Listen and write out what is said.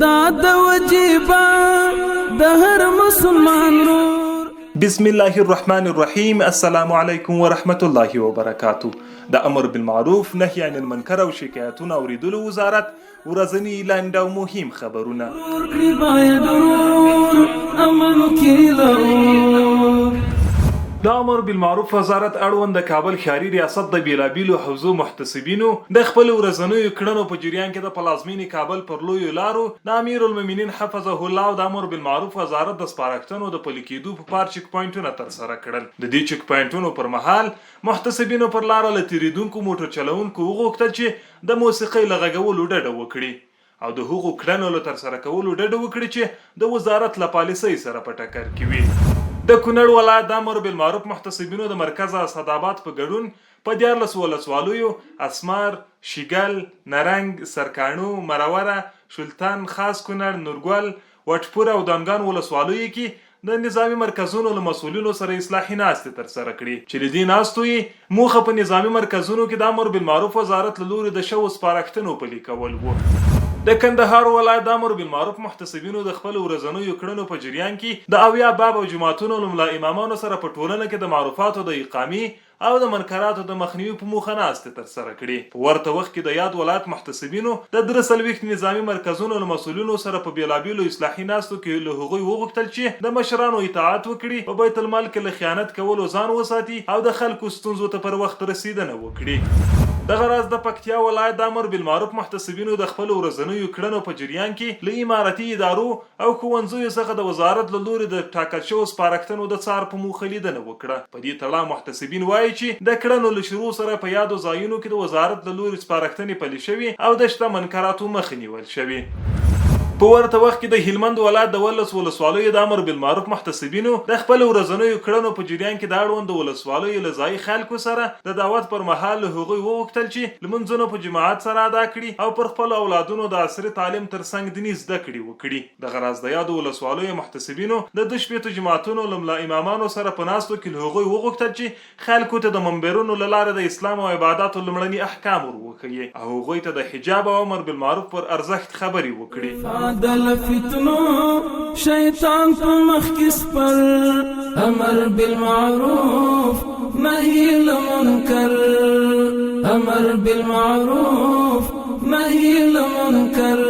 دا د وجیبا د هر مسلمان رور. بسم الله الرحمن الرحیم. السلام علیکم ورحمت الله وبرکاتو. د امر بالمعروف نهی عن المنکر او شکایتونو اوریدلو وزارت ورځنی لاند او مهم خبرونه. د امر بالمعروف وزارت اړوند د کابل ښاري ریاست د بیلابیلو حوزو محتسبینو د خپل ورځنیو کړنو په جریان کې د پلازمینې کابل پر لویو لارو د امیر المؤمنین حفظه الله او د امر بالمعروف وزارت د سپارښتنو د پلي کېدو په پار چک پوینټونه ترسره کړل. د دې چک پوینټونو پر مهال محتسبینو پر لاره له تېرېدونکو موټر چلوونکو وغوښتل چې د موسیقۍ له غږولو ډډه وکړي او د هغو کړنو له ترسره کولو ډډه وکړي چې د وزارت له پالیسۍ سره په ټکر کې وي. د کونړ ولایت د امر بالمعروف محتسبینو د مرکز اسداباد په ګډون په 14 ولسوالیو اسمار، شیګل، نرنګ، سرکاڼو، مروره، شلتن، خاص کونړ، نورګل، وټپور او دانګان ولسوالیو کې د نظامی مرکزونو له مسؤلینو سره اصلاحي ناستې ترسره کړي چې د دې ناستو یې موخه په نظامی مرکزونو کې د امر بالمعروف وزارت له لوري د شوو سپارښتنو پلي کول وو. د کندهار ولایت د امر بالمعروف محتسبینو د خپل ورځنیو کړنو په جریان کې د اویا باب او جماعتونو له ملا امامانو سره په ټولنه کې د معروفاتو د اقامې او د منکراتو د مخنیوي په موخه ناستې ترسره کړي. په ورته وخت کې د یاد ولایت محتسبینو د 43 نظامی مرکزونو له مسؤلینو سره په بیلابیلو اصلاحي ناستو کې له هغوی وغوښتل چې د مشرانو اطاعت وکړي، په بیت المال کې له خیانت کولو ځان وساتي او د خلکو ستونزو ته پر وخت رسیدنه وکړي. دغه راز د پکتیا ولایت د امر بالمعروف محتسبینو د خپل ورځنیو کړنو په جریان کې له امارتي ادارو او ښوونځیو څخه د وزارت له لوري د ټاکل شوو سپارښتنو د څار په موخه لیدنه وکړه. په دې تړاو محتسبین وایي چې د کړنو له شروع سره په یادو ځایونو کې د وزارت له لوري سپارښتنې پلي شوي او د شته منکراتو مخه نیول شوي. په ورته وخت کې د هلمند ولایت د 14 ولسوالیو د امر بالمعروف محتسبینو د خپل ورځنیو کړنو په جریان کې د اړوند ولسوالیو له ځایي خلکو سره د دعوت پر مهال له هغوی وغوښتل چې لمونځونه په جماعت سره ادا کړي او پر خپل اولادونو د عصري تعلیم ترڅنګ دیني زده کړې وکړي. دغه راز د یادو ولسوالیو محتسبینو د 12 جماعتونو له ملا امامانو سره په ناستو کې له هغوی وغوښتل چې خلکو ته د منبرونو له لارې د اسلام او عباداتو لومړني احکام ور وښیي او هغوی ته د حجاب او امر بالمعروف پر ارزښت خبرې وکړي. دل فتنو شیطان په مخ کې سپر امر بالمعروف نهی المنکر امر بالمعروف نهی المنکر